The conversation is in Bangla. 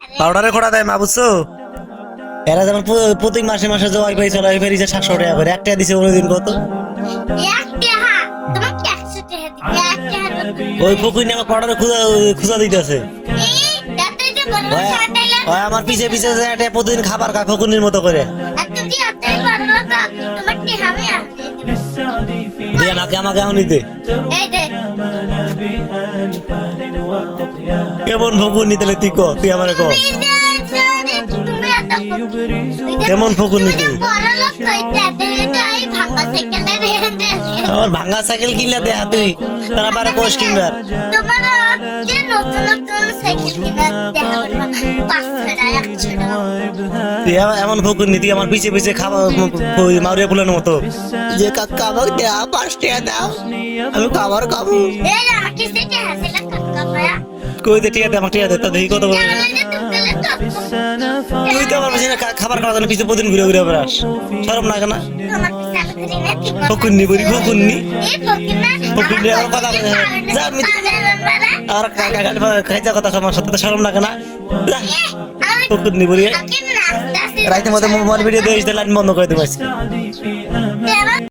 পাউডারে খোড়া দেয় মা বুঝছো এরা যেমন প্রতি মাসে মাসে যে ওয়াইফাই চলে ওয়াইফাই রিচার্জ 700 টাকা করে একটা দিছে কোনদিন কত ওই ফকুনি আমার পাউডারে খুঁজা দিতেছে ওই আমার পিছে পিছে যে একটা প্রতিদিন খাবার খায় ফকুনির মতো করে দিয়ে নাকি আমাকে এখন নিতে কেমন ফকুনি তাহলে তুই কো তুই আমারে কো কেমন ফকুনি তুই আমার ভাঙা সাইকেল কিনলে দেয়া তুই তারা বারে কোষ কিনবার এমন ফকুনি তুই আমার পিছে পিছে খাবার মারিয়া ফুলানোর মতো যে কাকা আমাকে দেয়া 5 টাকা দাও আমি খাবার খাবো কই দে টিয়া দে আমাকে টিয়া দে তা দেখি কত বড় তুই তো আমার পিছনে খাবার খাওয়ার জন্য পিছে প্রতিদিন ঘুরে ঘুরে বেড়াস শরম লাগে না ফকুন্নি বলি ফকুন্নি ফকুন্নি আমার কথা যা আমি আর খাইতে কথা আমার সাথে শরম লাগে না ফকুন্নি বলি রাইতে মধ্যে মোবাইল ভিডিও দিয়ে লাইন বন্ধ করে দেবো